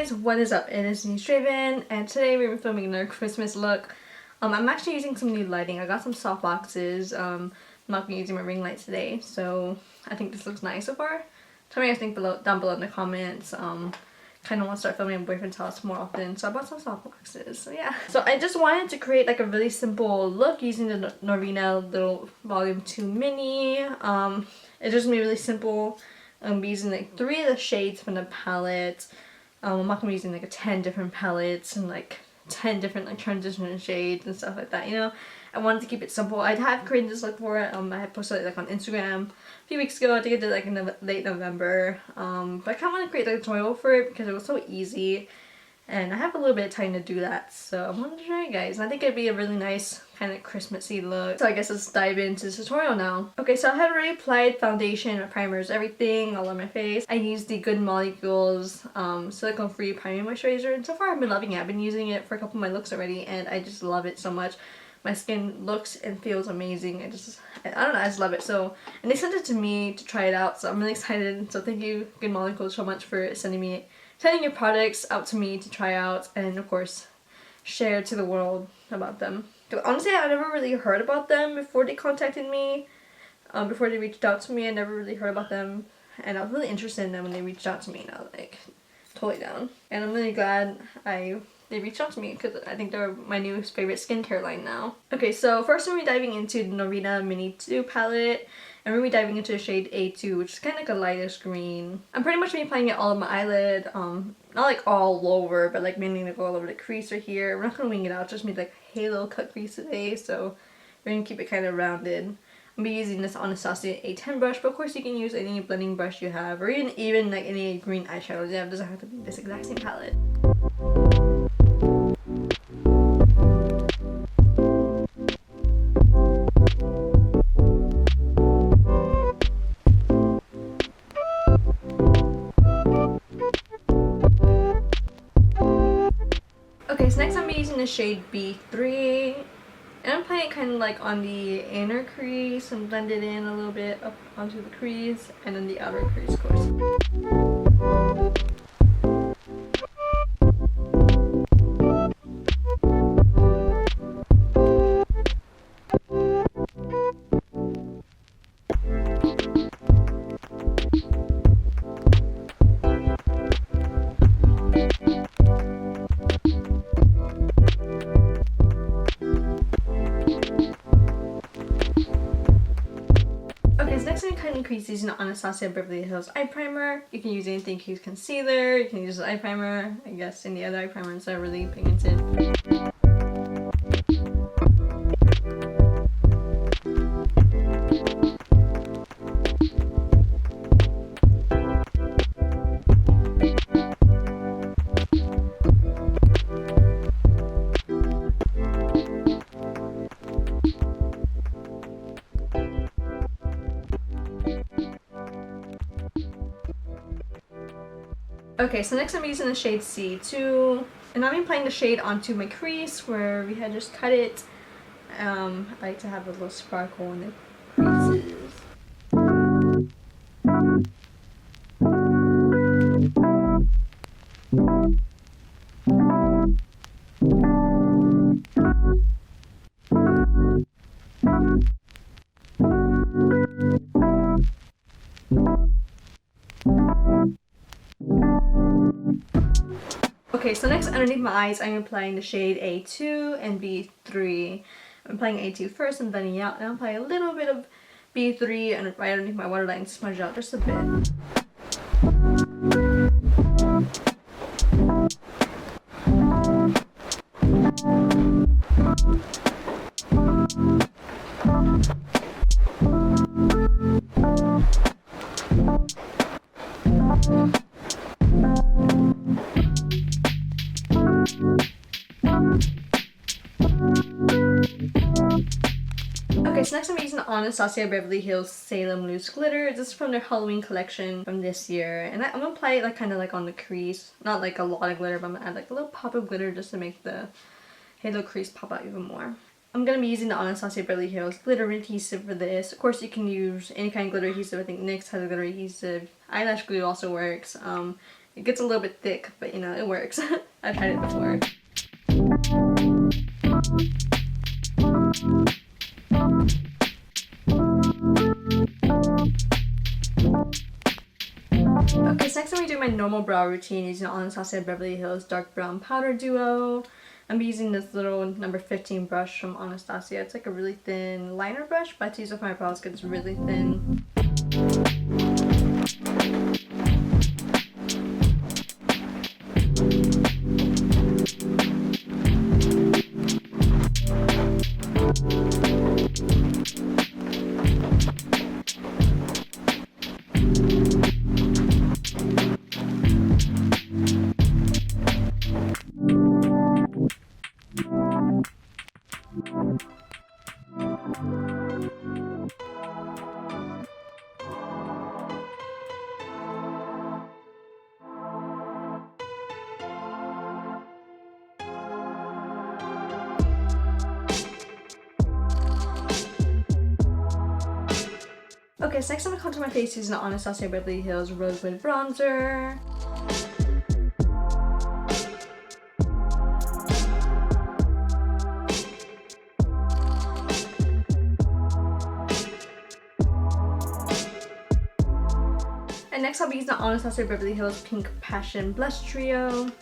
guys, what is up? It is me, Straven, and today we're filming another Christmas look. I'm actually using some new lighting. I got some soft boxes. I'm not gonna be using my ring light today, so I think this looks nice so far. Tell me what you think down below in the comments. Kind of want to start filming my boyfriend's house more often, so I bought some soft boxes. So yeah. So I just wanted to create like a really simple look using the Norvina little volume 2 mini. It's just gonna be really simple. I'm using like 3 of the shades from the palette. I'm not gonna be using like 10 different palettes and like 10 different like transition shades and stuff like that, you know. I wanted to keep it simple. I have created this look for it. I had posted it like on Instagram a few weeks ago. I think I did like in late November. But I kind of want to create like a tutorial for it because it was so easy. And I have a little bit of time to do that, so I wanted to show you guys. I think it'd be a really nice kind of Christmassy look. So I guess let's dive into this tutorial now. Okay, so I have already applied foundation, my primers, everything all on my face. I used the Good Molecules silicone free priming moisturizer, and so far I've been loving it. I've been using it for a couple of my looks already, and I just love it so much. My skin looks and feels amazing. I don't know, I just love it. So, and they sent it to me to try it out, so I'm really excited. So thank you, Good Molecules, so much for sending your products out to me to try out, and of course share to the world about them. Honestly, I never really heard about them before they contacted me. Before they reached out to me, I never really heard about them, and I was really interested in them when they reached out to me, and I was like totally down. And I'm really glad they reached out to me because I think they're my newest favorite skincare line now. Okay, so first I'm going to be diving into the Norvina Mini 2 palette. And we're going to be diving into the shade A2, which is kind of like a lightish green. I'm pretty much going to be applying it all on my eyelid. Not like all over, but like mainly to go all over the crease right here. We're not going to wing it out, just made like a halo cut crease today, so we're going to keep it kind of rounded. I'm going to be using this Anastasia A10 brush, but of course you can use any blending brush you have, or even like any green eyeshadows you have. It doesn't have to be this exact same palette. Okay, so next I'm using the shade B3, and I'm playing it kind of like on the inner crease and blend it in a little bit up onto the crease, and then the outer crease, of course. Crease using the Anastasia Beverly Hills eye primer. You can use anything. You can use concealer, you can use the eye primer, I guess, any other eye primer instead of really pigmented. Okay, so next I'm using the shade C2, and I'm applying the shade onto my crease where we had just cut it. I like to have a little sparkle in the creases. Okay, so next underneath my eyes, I'm applying the shade A2 and B3. I'm applying A2 first and blending it out, and I'm applying a little bit of B3 and right underneath my waterline to smudge out just a bit. Okay, so next I'm using the Anastasia Beverly Hills Salem Loose Glitter. This is from their Halloween collection from this year. And I'm gonna apply it like kind of like on the crease. Not like a lot of glitter, but I'm gonna add like a little pop of glitter just to make the halo crease pop out even more. I'm going to be using the Anastasia Beverly Hills glitter adhesive for this. Of course, you can use any kind of glitter adhesive. I think NYX has a glitter adhesive. Eyelash glue also works. It gets a little bit thick, but you know, it works. I've tried it before. Okay, so next I'm going to do my normal brow routine using Anastasia Beverly Hills Dark Brown Powder Duo. I'm using this little number 15 brush from Anastasia. It's like a really thin liner brush, but I use it for my brows because it's really thin. Okay, so next I'm going to contour my face using the Anastasia Beverly Hills Rosewood Bronzer. And next I'll be using the Anastasia Beverly Hills Pink Passion Blush Trio.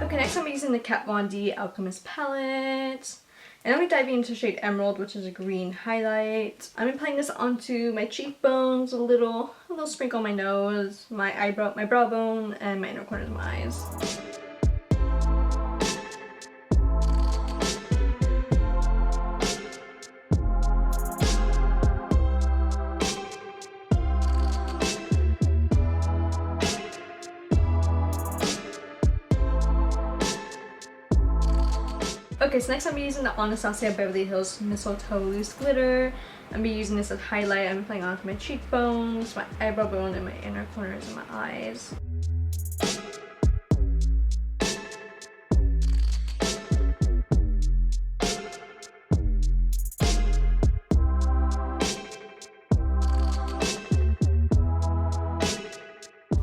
Okay, next I'm using the Kat Von D Alchemist palette. And I'll be diving into shade Emerald, which is a green highlight. I'm applying this onto my cheekbones, a little sprinkle on my nose, my brow bone, and my inner corners of my eyes. Okay, so next I'm using the Anastasia Beverly Hills Mistletoe Loose Glitter. I'm using this as highlight. I'm applying onto my cheekbones, my eyebrow bone, and my inner corners of my eyes.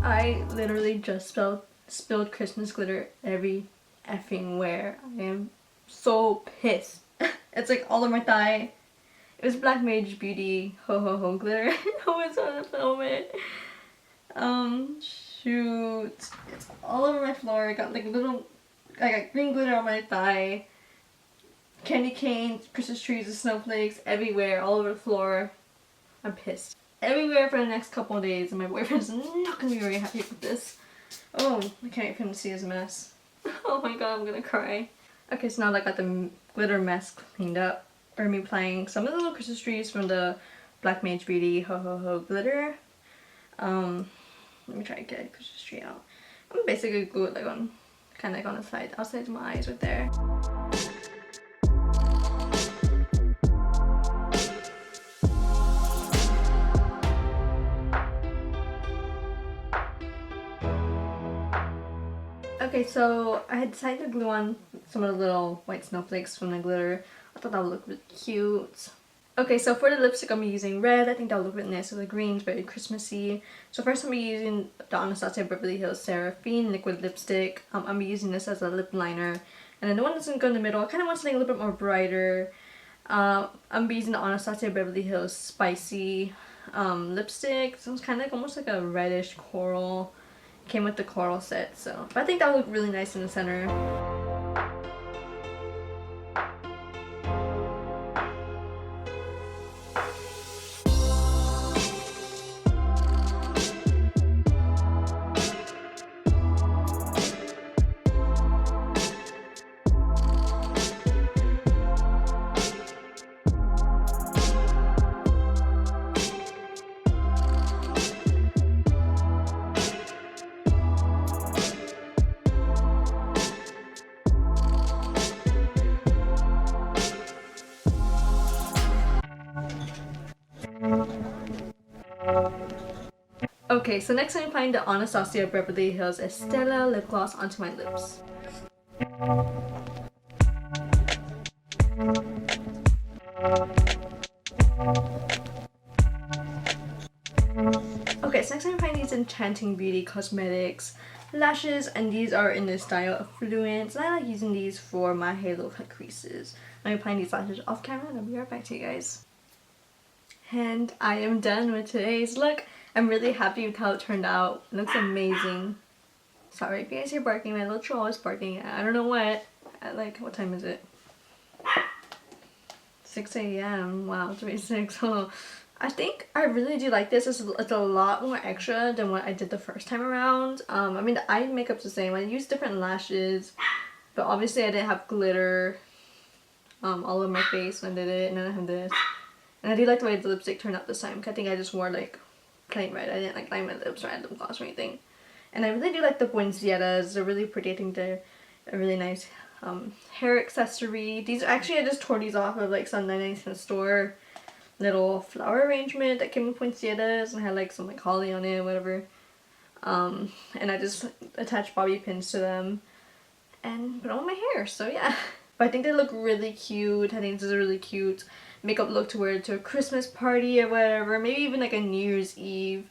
I literally just spilled Christmas glitter every effing where. I am so pissed. It's like all over my thigh. It was Black Mage Beauty Ho Ho Ho glitter. I was trying to film it. Shoot. It's all over my floor. I got like I got green glitter on my thigh. Candy canes, Christmas trees, and snowflakes everywhere, all over the floor. I'm pissed. Everywhere for the next couple of days, and my boyfriend's not gonna be very happy with this. Oh, I can't even see his mess. Oh my god, I'm gonna cry. Okay, so now that I got the glitter mess cleaned up, we're gonna be applying some of the little Christmas trees from the Black Mage Beauty Ho Ho Ho glitter. Let me try to get a Christmas tree out. I'm basically glue it like on, kind of like on the side, outside of my eyes right there. Okay, so I had decided to glue on some of the little white snowflakes from the glitter. I thought that would look really cute. Okay, so for the lipstick I'm using red. I think that would look really nice with the green's very Christmassy. So first I'm using the Anastasia Beverly Hills Seraphine liquid lipstick. I'm using this as a lip liner. And then the one that's going to go in the middle, I kind of want something a little bit more brighter. I'm using the Anastasia Beverly Hills Spicy lipstick. So it's kind of like almost like a reddish coral. Came with the coral set, so but I think that would look really nice in the center. Okay, so next I'm applying the Anastasia Beverly Hills Estella lip gloss onto my lips. Okay, so next I'm applying these Enchanting Beauty Cosmetics lashes, and these are in the style of Fluent, and I like using these for my halo cut creases. I'm applying these lashes off camera and I'll be right back to you guys. And I am done with today's look. I'm really happy with how it turned out. It looks amazing. Sorry if you guys hear barking, my little troll is barking. I don't know what. At like, what time is it? 6 a.m. Wow, 3:06. Oh. I think I really do like this. It's a lot more extra than what I did the first time around. I mean, the eye makeup's the same. I used different lashes, but obviously I didn't have glitter all over my face when I did it, and then I have this. And I do like the way the lipstick turned out this time, because I think I just wore like plain red. I didn't like line my lips or add lip gloss or anything. And I really do like the poinsettias. They're really pretty. I think they're a really nice hair accessory. These actually, I just tore these off of like some 99-cent store little flower arrangement that came with poinsettias and had like some like holly on it or whatever. And I just attached bobby pins to them and put on my hair, so yeah. But I think they look really cute. I think this is a really cute makeup look to wear to a Christmas party or whatever. Maybe even like a New Year's Eve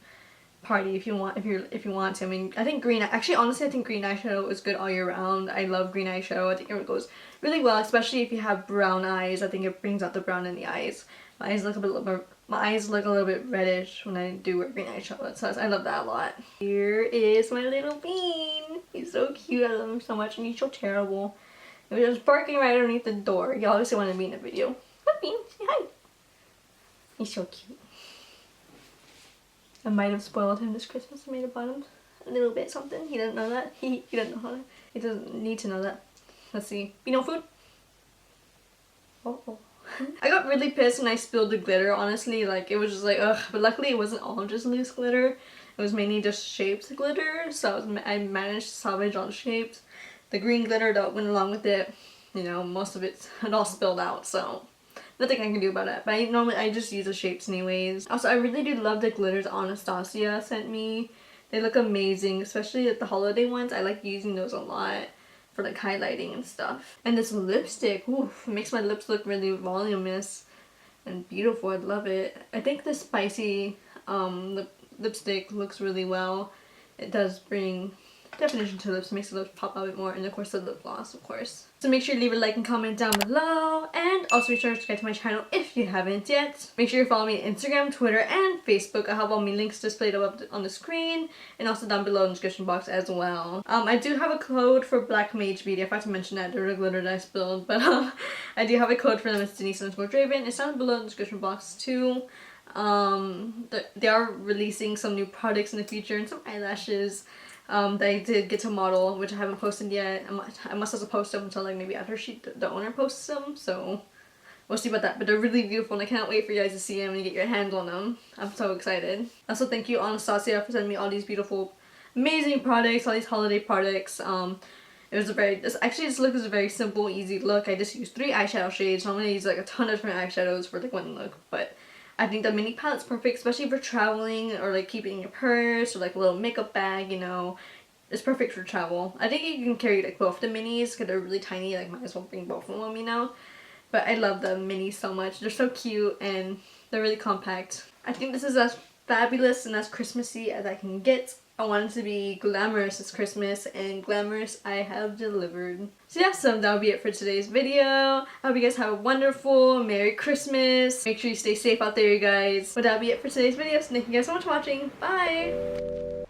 party if you want to. I mean, I think green, actually honestly I think green eyeshadow is good all year round. I love green eyeshadow. I think it goes really well, especially if you have brown eyes. I think it brings out the brown in the eyes. My eyes look a little bit reddish when I do wear green eyeshadow, so I love that a lot. Here is my little bean. He's so cute. I love him so much, and he's so terrible. He was just barking right underneath the door. He obviously wanted to be in the video. Hi, Bean. Say hi. He's so cute. I might have spoiled him this Christmas. I made a bottom a little bit something. He doesn't know that. He doesn't know how to. He doesn't need to know that. Let's see. You know food? Oh. I got really pissed when I spilled the glitter, honestly. Like, it was just like, ugh. But luckily it wasn't all just loose glitter. It was mainly just shaped glitter. So I managed to salvage all the shapes. The green glitter that went along with it, you know, most of it had all spilled out. So nothing I can do about it. But I just use the shapes anyways. Also, I really do love the glitters Anastasia sent me. They look amazing, especially the holiday ones. I like using those a lot for like highlighting and stuff. And this lipstick, oof, makes my lips look really voluminous and beautiful. I love it. I think the spicy lipstick looks really well. It does bring definition to lips, makes the lips pop out a bit more, and of course the lip gloss, of course. So make sure you leave a like and comment down below, and also be sure to subscribe to my channel if you haven't yet. Make sure you follow me on Instagram, Twitter, and Facebook. I have all my links displayed up on the screen, and also down below in the description box as well. I do have a code for Black Mage Beauty. I forgot to mention that, the glitter that I spilled, but I do have a code for them. It's Denise_Draven. It's down below in the description box too. They are releasing some new products in the future and some eyelashes that I did get to model, which I haven't posted yet. I must have to post them until like maybe after the owner posts them, so we'll see about that. But they're really beautiful and I can't wait for you guys to see them and get your hands on them. I'm so excited. Also, thank you Anastasia for sending me all these beautiful, amazing products, all these holiday products. This look is a very simple, easy look. I just used 3 eyeshadow shades. So I'm gonna use like a ton of different eyeshadows for like one look, but I think the mini palette's perfect, especially for traveling or like keeping in your purse or like a little makeup bag, you know. It's perfect for travel. I think you can carry like both the minis because they're really tiny, like might as well bring both of them on me now. But I love the minis so much. They're so cute and they're really compact. I think this is as fabulous and as Christmassy as I can get. I wanted to be glamorous this Christmas, and glamorous I have delivered. So yeah, so that'll be it for today's video. I hope you guys have a wonderful Merry Christmas. Make sure you stay safe out there, you guys. But that'll be it for today's video, so thank you guys so much for watching. Bye!